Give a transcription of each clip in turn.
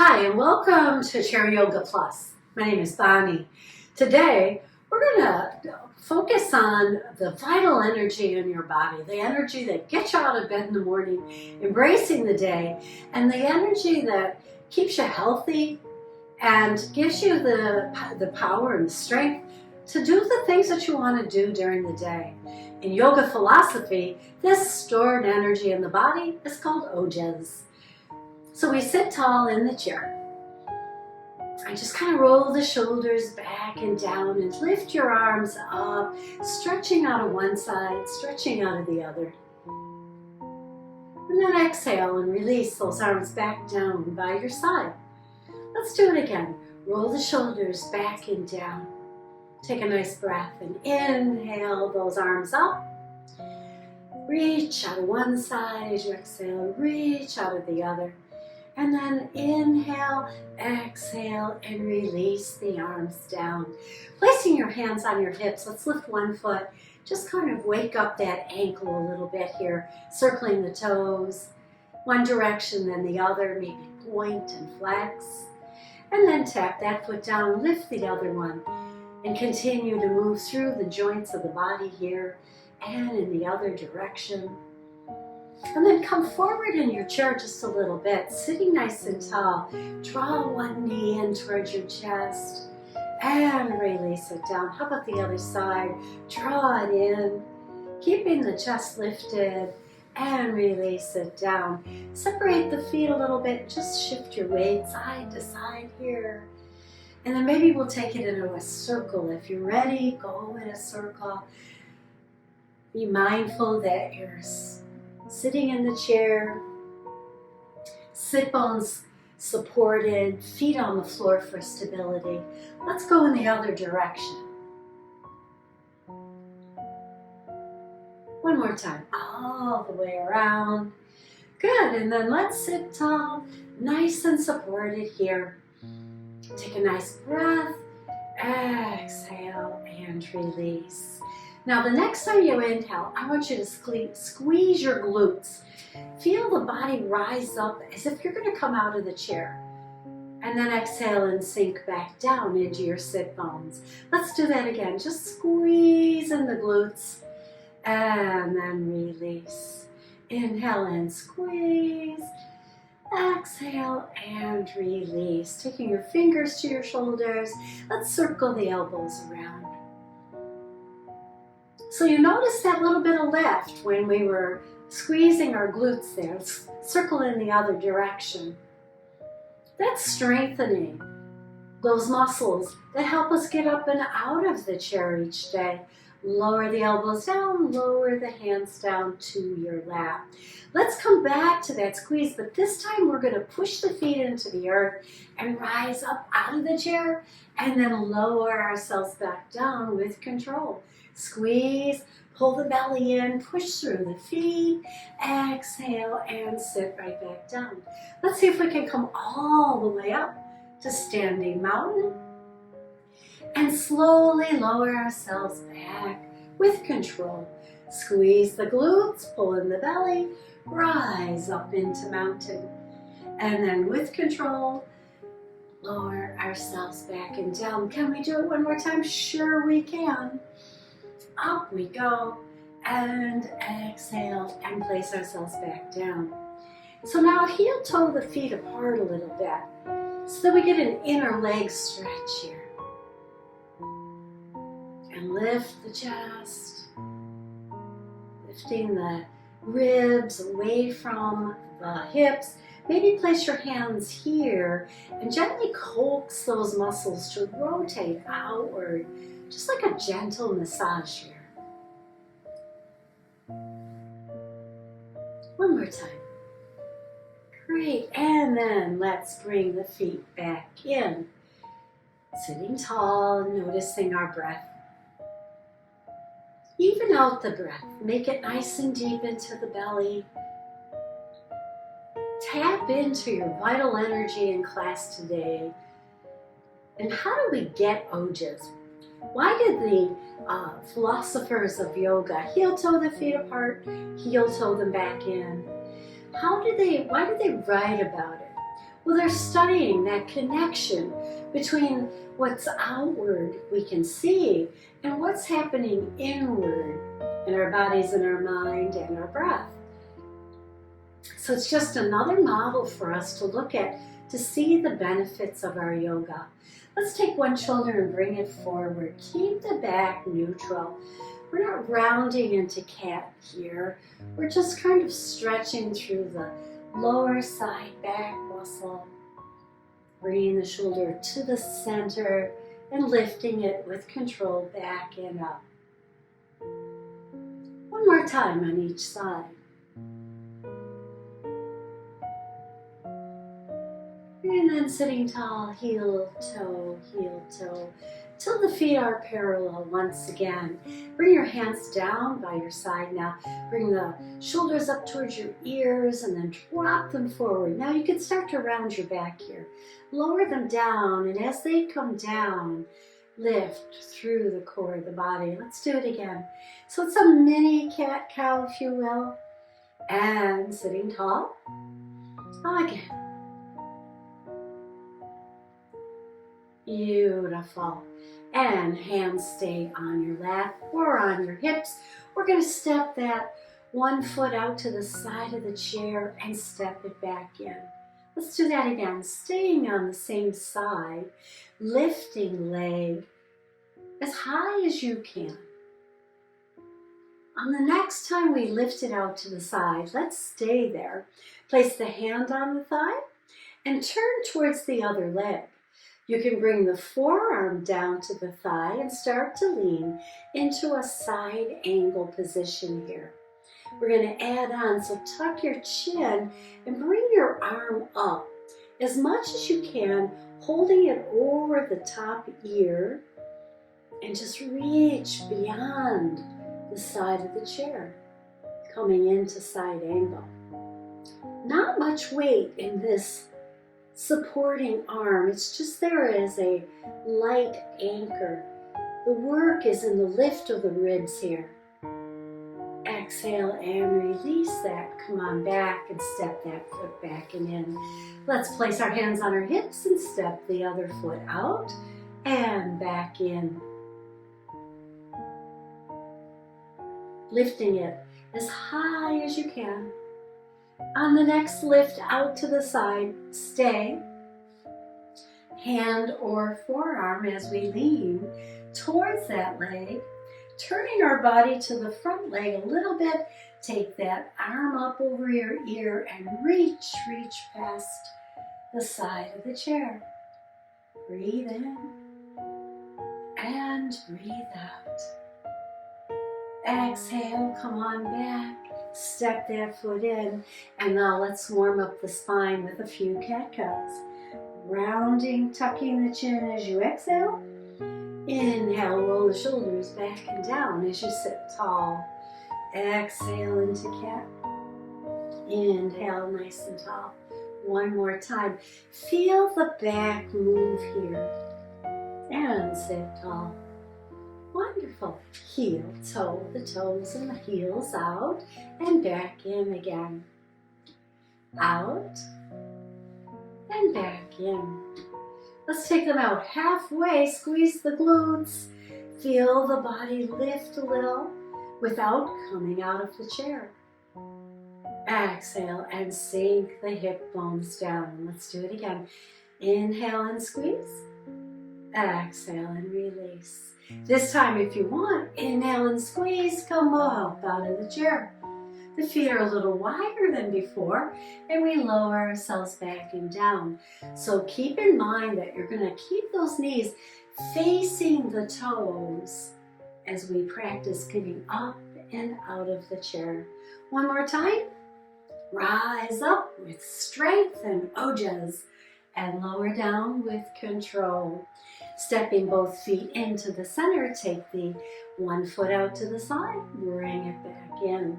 Hi, and welcome to Chair Yoga Plus. My name is Bonnie. Today, we're going to focus on the vital energy in your body, the energy that gets you out of bed in the morning, embracing the day, and the energy that keeps you healthy and gives you the power and the strength to do the things that you want to do during the day. In yoga philosophy, this stored energy in the body is called ojas. So we sit tall in the chair. I just kind of roll the shoulders back and down and lift your arms up, stretching out of one side, stretching out of the other. And then exhale and release those arms back down by your side. Let's do it again. Roll the shoulders back and down. Take a nice breath and inhale those arms up. Reach out of one side as you exhale, reach out of the other. And then inhale, exhale, and release the arms down. Placing your hands on your hips, let's lift one foot. Just kind of wake up that ankle a little bit here, circling the toes. One direction, then the other, maybe point and flex. And then tap that foot down, lift the other one. And continue to move through the joints of the body here and in the other direction. And then come forward in your chair just a little bit, sitting nice and tall. Draw one knee in towards your chest and release it down. How about the other side? Draw it in, keeping the chest lifted and release it down. Separate the feet a little bit, just shift your weight side to side here. And then maybe we'll take it into a circle. If you're ready, go in a circle. Be mindful that you're sitting in the chair, sit bones supported, feet on the floor for stability. Let's go in the other direction. One more time, all the way around. Good, and then let's sit tall, nice and supported here. Take a nice breath, exhale, and release. Now the next time you inhale, I want you to squeeze your glutes. Feel the body rise up as if you're going to come out of the chair. And then exhale and sink back down into your sit bones. Let's do that again. Just squeeze in the glutes and then release. Inhale and squeeze. Exhale and release. Taking your fingers to your shoulders. Let's circle the elbows around. So you notice that little bit of lift when we were squeezing our glutes there. Circle in the other direction. That's strengthening those muscles that help us get up and out of the chair each day. Lower the elbows down, lower the hands down to your lap. Let's come back to that squeeze, but this time we're going to push the feet into the earth and rise up out of the chair and then lower ourselves back down with control. Squeeze, pull the belly in, push through the feet, exhale, and sit right back down. Let's see if we can come all the way up to standing mountain. And slowly lower ourselves back with control. Squeeze the glutes, pull in the belly, rise up into mountain. And then with control, lower ourselves back and down. Can we do it one more time? Sure we can. Up we go, and exhale, and place ourselves back down. So now heel toe the feet apart a little bit, so that we get an inner leg stretch here. And lift the chest, lifting the ribs away from the hips. Maybe place your hands here and gently coax those muscles to rotate outward, just like a gentle massage here. One more time. Great, and then let's bring the feet back in. Sitting tall, noticing our breath. Even out the breath. Make it nice and deep into the belly. Tap into your vital energy in class today. And how do we get ojas? Why did the philosophers of yoga heel toe the feet apart, heel toe them back in? Why did they write about it? Well, they're studying that connection between what's outward we can see and what's happening inward in our bodies and our mind and our breath. So it's just another model for us to look at to see the benefits of our yoga. Let's take one shoulder and bring it forward. Keep the back neutral. We're not rounding into cat here. We're just kind of stretching through the lower side back muscle. Bringing the shoulder to the center and lifting it with control back and up. One more time on each side. And then sitting tall, heel, toe, till the feet are parallel once again. Bring your hands down by your side now. Bring the shoulders up towards your ears and then drop them forward. Now you can start to round your back here. Lower them down, and as they come down, lift through the core of the body. Let's do it again. So it's a mini cat-cow, if you will. And sitting tall. Again. Beautiful. And hands stay on your lap or on your hips. We're going to step that one foot out to the side of the chair and step it back in. Let's do that again. Staying on the same side, lifting leg as high as you can. On the next time we lift it out to the side, let's stay there. Place the hand on the thigh and turn towards the other leg. You can bring the forearm down to the thigh and start to lean into a side angle position here. We're going to add on, so tuck your chin and bring your arm up as much as you can, holding it over the top ear and just reach beyond the side of the chair, coming into side angle. Not much weight in this supporting arm. It's just there as a light anchor. The work is in the lift of the ribs here. Exhale and release that. Come on back and step that foot back and in. Let's place our hands on our hips and step the other foot out and back in. Lifting it as high as you can. On the next lift out to the side, stay. Hand or forearm as we lean towards that leg, turning our body to the front leg a little bit. Take that arm up over your ear and reach past the side of the chair. Breathe in and breathe out. Exhale, come on back. Step that foot in, and now let's warm up the spine with a few cat-cows. Rounding, tucking the chin as you exhale. Inhale, roll the shoulders back and down as you sit tall. Exhale into cat. Inhale, nice and tall. One more time. Feel the back move here. And sit tall. Wonderful. Heel, toe, the toes and the heels out and back in again. Out and back in. Let's take them out halfway. Squeeze the glutes. Feel the body lift a little without coming out of the chair. Exhale and sink the hip bones down. Let's do it again. Inhale and squeeze. Exhale and release. This time, if you want, inhale and squeeze, come up out of the chair. The feet are a little wider than before, and we lower ourselves back and down. So keep in mind that you're going to keep those knees facing the toes as we practice getting up and out of the chair. One more time. Rise up with strength and ojas, and lower down with control. Stepping both feet into the center, take the one foot out to the side, bring it back in.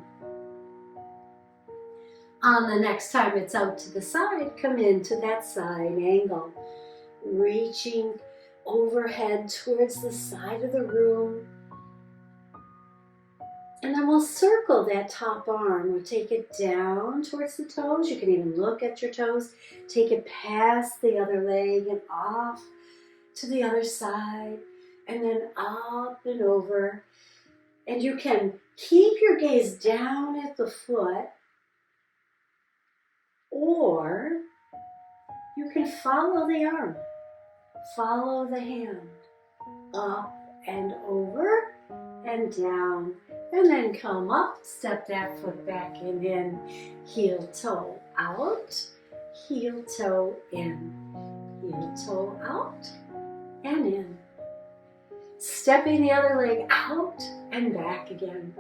On the next time it's out to the side, come into that side angle, reaching overhead towards the side of the room. And then we'll circle that top arm. We'll take it down towards the toes. You can even look at your toes. Take it past the other leg and off to the other side. And then up and over. And you can keep your gaze down at the foot. Or you can follow the arm. Follow the hand. Up and over and down. And then come up, step that foot back and in, heel toe out, heel toe in, heel toe out and in. Stepping the other leg out and back again.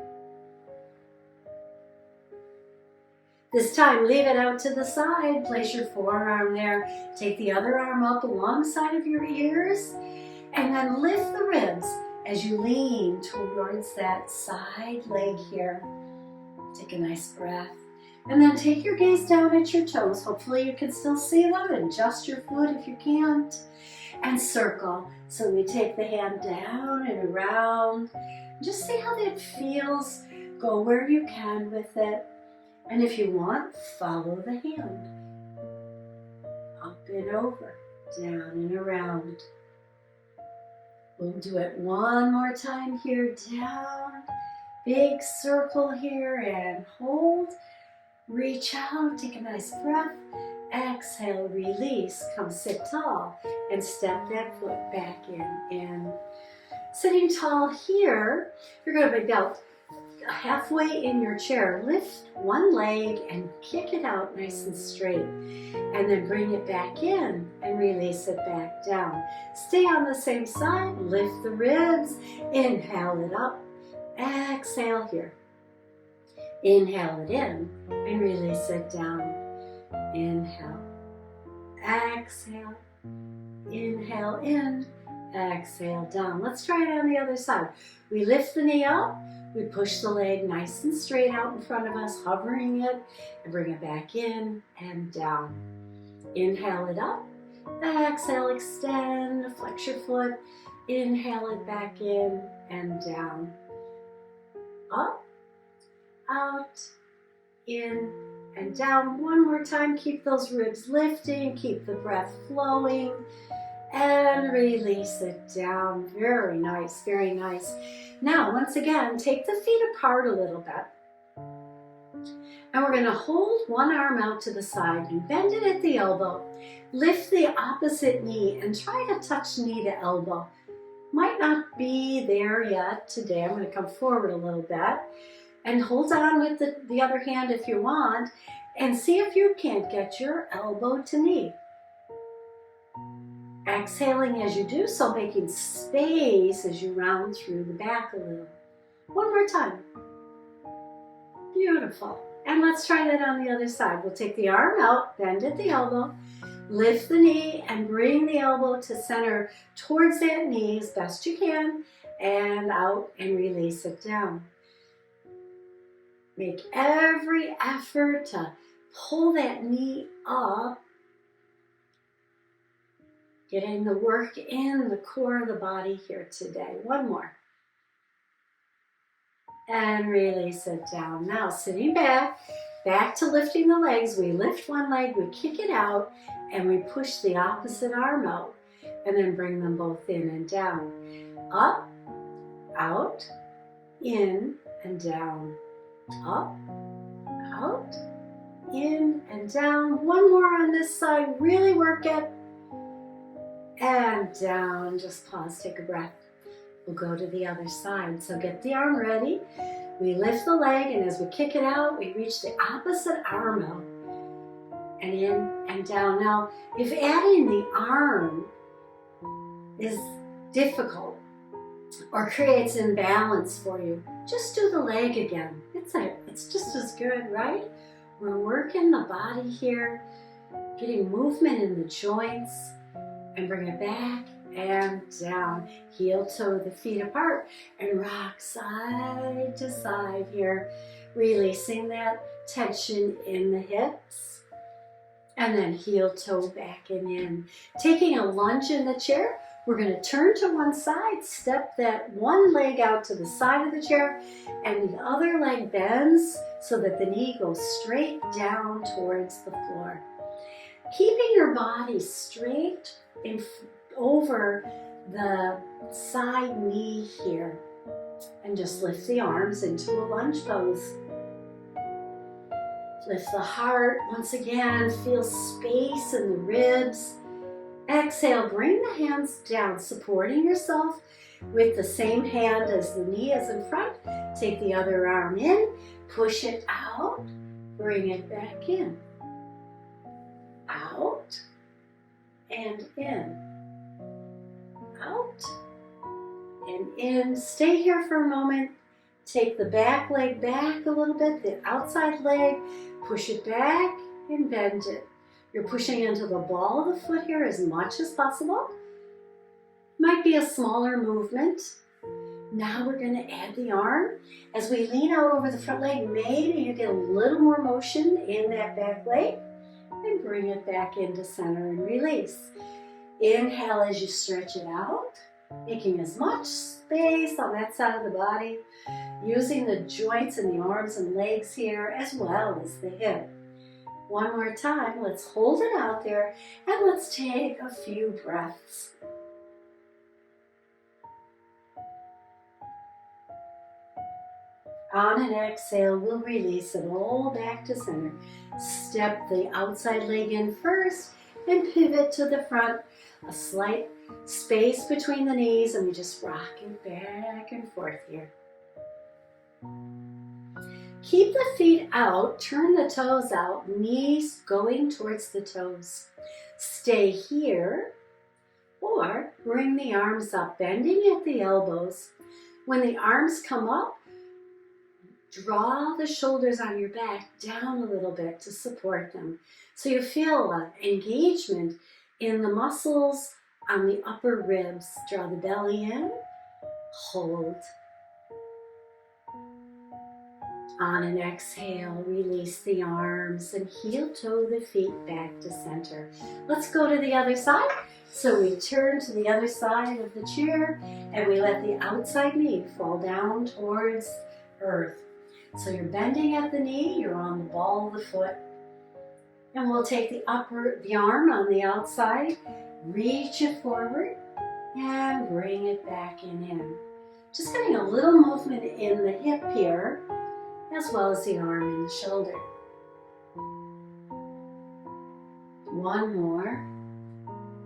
This time, leave it out to the side, place your forearm there, take the other arm up alongside of your ears, and then lift the ribs as you lean towards that side leg here. Take a nice breath. And then take your gaze down at your toes. Hopefully you can still see them. Adjust your foot if you can't. And circle. So we take the hand down and around. Just see how that feels. Go where you can with it. And if you want, follow the hand. Up and over, down and around. We'll do it one more time here, down, big circle here, and hold, reach out, take a nice breath, exhale, release, come sit tall, and step that foot back in. Sitting tall here, you're going to be about halfway in your chair. Lift one leg and kick it out nice and straight. And then bring it back in and release it back down. Stay on the same side. Lift the ribs. Inhale it up. Exhale here. Inhale it in and release it down. Inhale. Exhale. Inhale in. Exhale down. Let's try it on the other side. We lift the knee up. We push the leg nice and straight out in front of us, hovering it, and bring it back in and down. Inhale it up. Exhale, extend, flex your foot. Inhale it back in and down. Up, out, in, and down. One more time. Keep those ribs lifting. Keep the breath flowing. And release it down. Very nice, very nice. Now, once again, take the feet apart a little bit. And we're going to hold one arm out to the side and bend it at the elbow. Lift the opposite knee and try to touch knee to elbow. Might not be there yet today. I'm going to come forward a little bit. And hold on with the other hand if you want. And see if you can't get your elbow to knee. Exhaling as you do so, making space as you round through the back a little. One more time. Beautiful. And let's try that on the other side. We'll take the arm out, bend at the elbow, lift the knee, and bring the elbow to center towards that knee as best you can, and out and release it down. Make every effort to pull that knee up. Getting the work in the core of the body here today. One more. And release it down. Now sitting back to lifting the legs. We lift one leg, we kick it out, and we push the opposite arm out. And then bring them both in and down. Up, out, in, and down. Up, out, in, and down. One more on this side. Really work it. And down, just pause, take a breath. We'll go to the other side. So get the arm ready. We lift the leg, and as we kick it out, we reach the opposite arm out. And in and down. Now, if adding the arm is difficult or creates imbalance for you, just do the leg again. It's just as good, right? We're working the body here, getting movement in the joints. And bring it back and down. Heel toe the feet apart and rock side to side here. Releasing that tension in the hips. And then heel toe back and in. Taking a lunge in the chair, We're going to turn to one side, step that one leg out to the side of the chair, and the other leg bends so that the knee goes straight down towards the floor. Keeping your body straight over the side knee here. And just lift the arms into a lunge pose. Lift the heart once again, feel space in the ribs. Exhale, bring the hands down, supporting yourself with the same hand as the knee is in front. Take the other arm in, push it out, bring it back in. Out and in. Out and in. Stay here for a moment. Take the back leg back a little bit, the outside leg, push it back and bend it. You're pushing into the ball of the foot here as much as possible. Might be a smaller movement. Now we're going to add the arm. As we lean out over the front leg, maybe you get a little more motion in that back leg and bring it back into center and release. Inhale as you stretch it out, making as much space on that side of the body, using the joints in the arms and legs here as well as the hip. One more time, let's hold it out there and let's take a few breaths. On an exhale, we'll release it all back to center. Step the outside leg in first and pivot to the front. A slight space between the knees and we just rock it back and forth here. Keep the feet out, turn the toes out, knees going towards the toes. Stay here or bring the arms up, bending at the elbows. When the arms come up, draw the shoulders on your back down a little bit to support them. So you feel an engagement in the muscles on the upper ribs. Draw the belly in, hold. On an exhale, release the arms and heel toe the feet back to center. Let's go to the other side. So we turn to the other side of the chair and we let the outside knee fall down towards earth. So you're bending at the knee, you're on the ball of the foot. And we'll take the arm on the outside, reach it forward and bring it back in. Just getting a little movement in the hip here, as well as the arm and the shoulder. One more,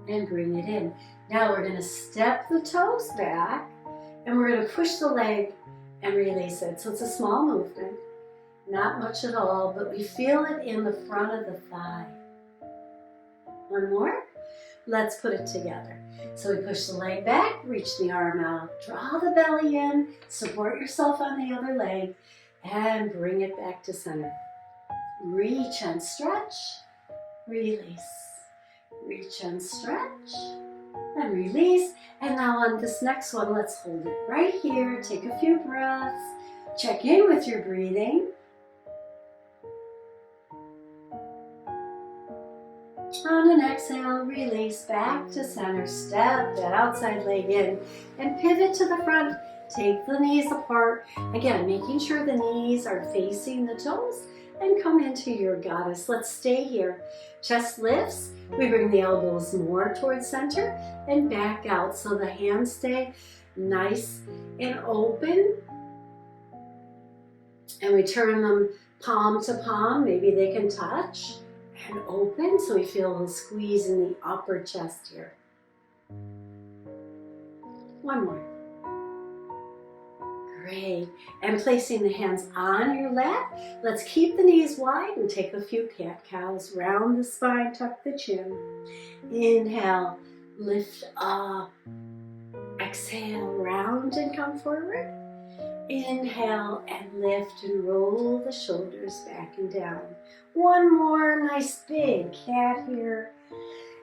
and bring it in. Now we're going to step the toes back, and we're going to push the leg and release it. So it's a small movement, not much at all, but we feel it in the front of the thigh. One more. Let's put it together. So we push the leg back, reach the arm out, draw the belly in, support yourself on the other leg, and bring it back to center. Reach and stretch, release. Reach and stretch, and release. And now on this next one, let's hold it right here. Take a few breaths. Check in with your breathing. On an exhale, release back to center. Step that outside leg in and pivot to the front. Take the knees apart. Again, making sure the knees are facing the toes and come into your goddess. Let's stay here. Chest lifts. We bring the elbows more towards center and back out so the hands stay nice and open. And we turn them palm to palm. Maybe they can touch and open so we feel a squeeze in the upper chest here. One more. Great. And placing the hands on your lap, let's keep the knees wide and take a few cat-cows. Round the spine, tuck the chin. Inhale, lift up. Exhale, round and come forward. Inhale and lift and roll the shoulders back and down. One more nice big cat here.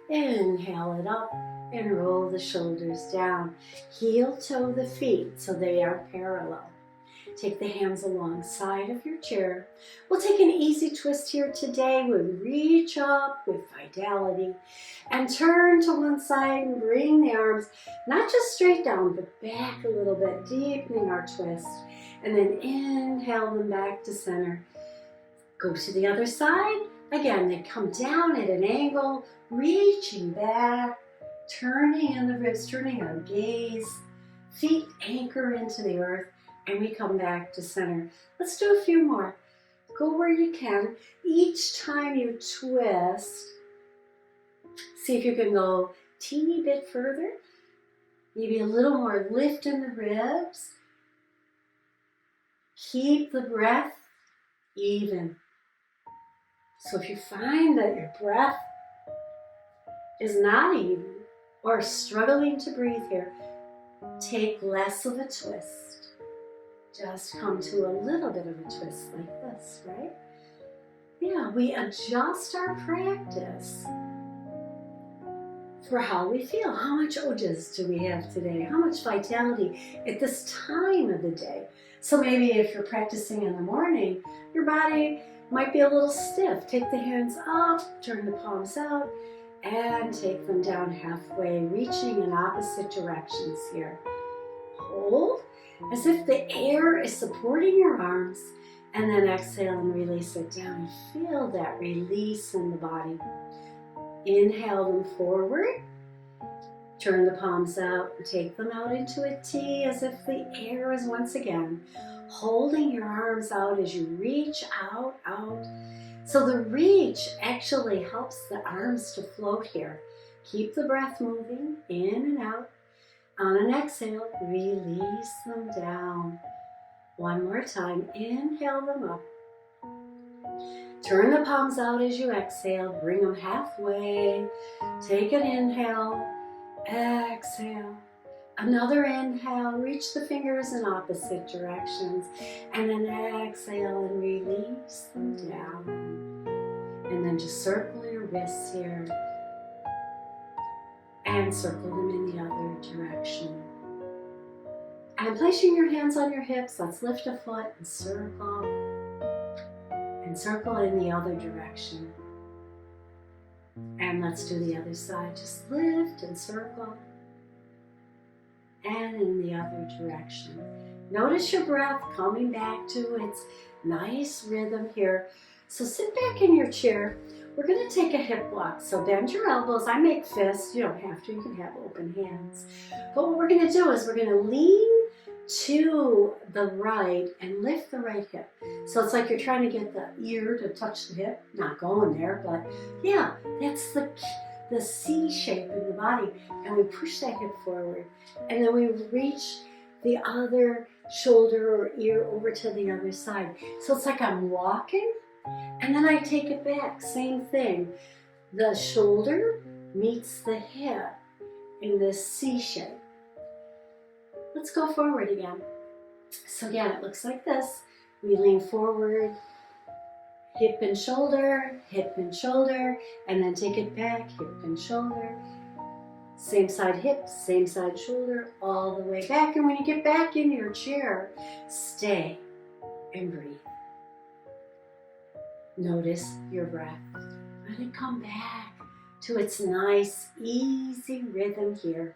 Inhale it up and roll the shoulders down. Heel toe the feet so they are parallel. Take the hands alongside of your chair. We'll take an easy twist here today. We'll reach up with vitality and turn to one side and bring the arms not just straight down, but back a little bit, deepening our twist. And then inhale them back to center. Go to the other side. Again, they come down at an angle, reaching back, turning in the ribs, turning our gaze. Feet anchor into the earth, and we come back to center. Let's do a few more. Go where you can. Each time you twist, see if you can go a teeny bit further. Maybe a little more lift in the ribs. Keep the breath even. So if you find that your breath is not even or struggling to breathe here, take less of a twist. Just come to a little bit of a twist like this, right? Yeah, we adjust our practice for how we feel. How much ojas do we have today? How much vitality at this time of the day? So maybe if you're practicing in the morning, your body might be a little stiff. Take the hands up, turn the palms out, and take them down halfway, reaching in opposite directions here. Hold as if the air is supporting your arms, and then exhale and release it down. Feel that release in the body. Inhale them forward. Turn the palms out and take them out into a T as if the air is once again holding your arms out as you reach out. So the reach actually helps the arms to float here. Keep the breath moving in and out. On an exhale, release them down. One more time, inhale them up. Turn the palms out as you exhale, bring them halfway. Take an inhale, exhale. Another inhale, reach the fingers in opposite directions. And then exhale and release them down. And then just circle your wrists here. And circle them in the other direction. And placing your hands on your hips, let's lift a foot and circle in the other direction. And let's do the other side. Just lift and circle and in the other direction. Notice your breath coming back to its nice rhythm here. So sit back in your chair. We're going to take a hip block. So bend your elbows. I make fists. You don't have to. You can have open hands. But what we're going to do is we're going to lean to the right and lift the right hip. So it's like you're trying to get the ear to touch the hip. Not going there, but yeah, that's the C shape in the body. And we push that hip forward. And then we reach the other shoulder or ear over to the other side. So it's like I'm walking. And then I take it back, same thing. The shoulder meets the hip in this C shape. Let's go forward again. So again, it looks like this. We lean forward, hip and shoulder, and then take it back, hip and shoulder. Same side hip, same side shoulder, all the way back. And when you get back in your chair, stay and breathe. Notice your breath. Let it come back to its nice, easy rhythm here.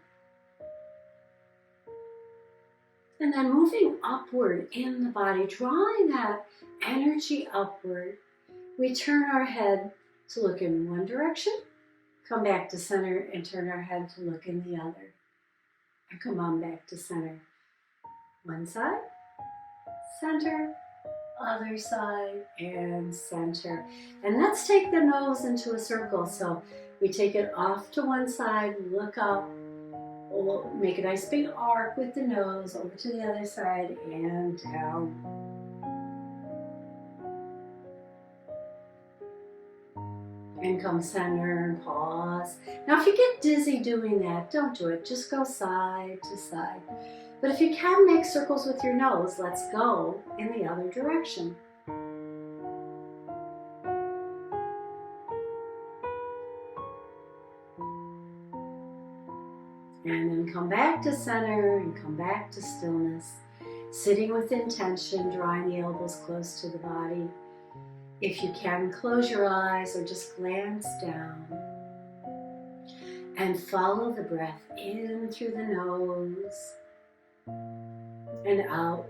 And then moving upward in the body, drawing that energy upward, we turn our head to look in one direction, come back to center, and turn our head to look in the other. And come on back to center. One side, center, other side, and center. And let's take the nose into a circle. So we take it off to one side, look up, we'll make a nice big arc with the nose over to the other side and down. And come center and pause. Now if you get dizzy doing that, don't do it. Just go side to side. But if you can make circles with your nose, let's go in the other direction. And then come back to center and come back to stillness. Sitting with intention, drawing the elbows close to the body. If you can, close your eyes or just glance down. And follow the breath in through the nose and out.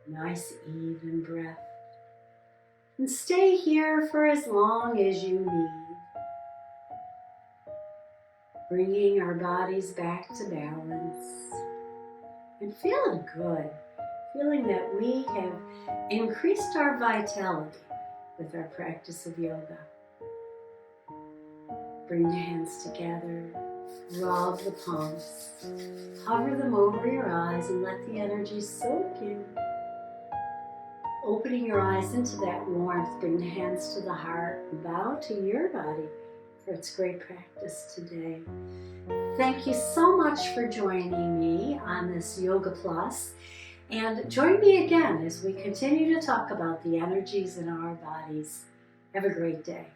Nice even breath. And stay here for as long as you need. Bringing our bodies back to balance. And feeling good. Feeling that we have increased our vitality with our practice of yoga. Bring the hands together. Rub the palms. Hover them over your eyes and let the energy soak in. Opening your eyes into that warmth, bring the hands to the heart and bow to your body for its great practice today. Thank you so much for joining me on this Yoga Plus, and join me again as we continue to talk about the energies in our bodies. Have a great day.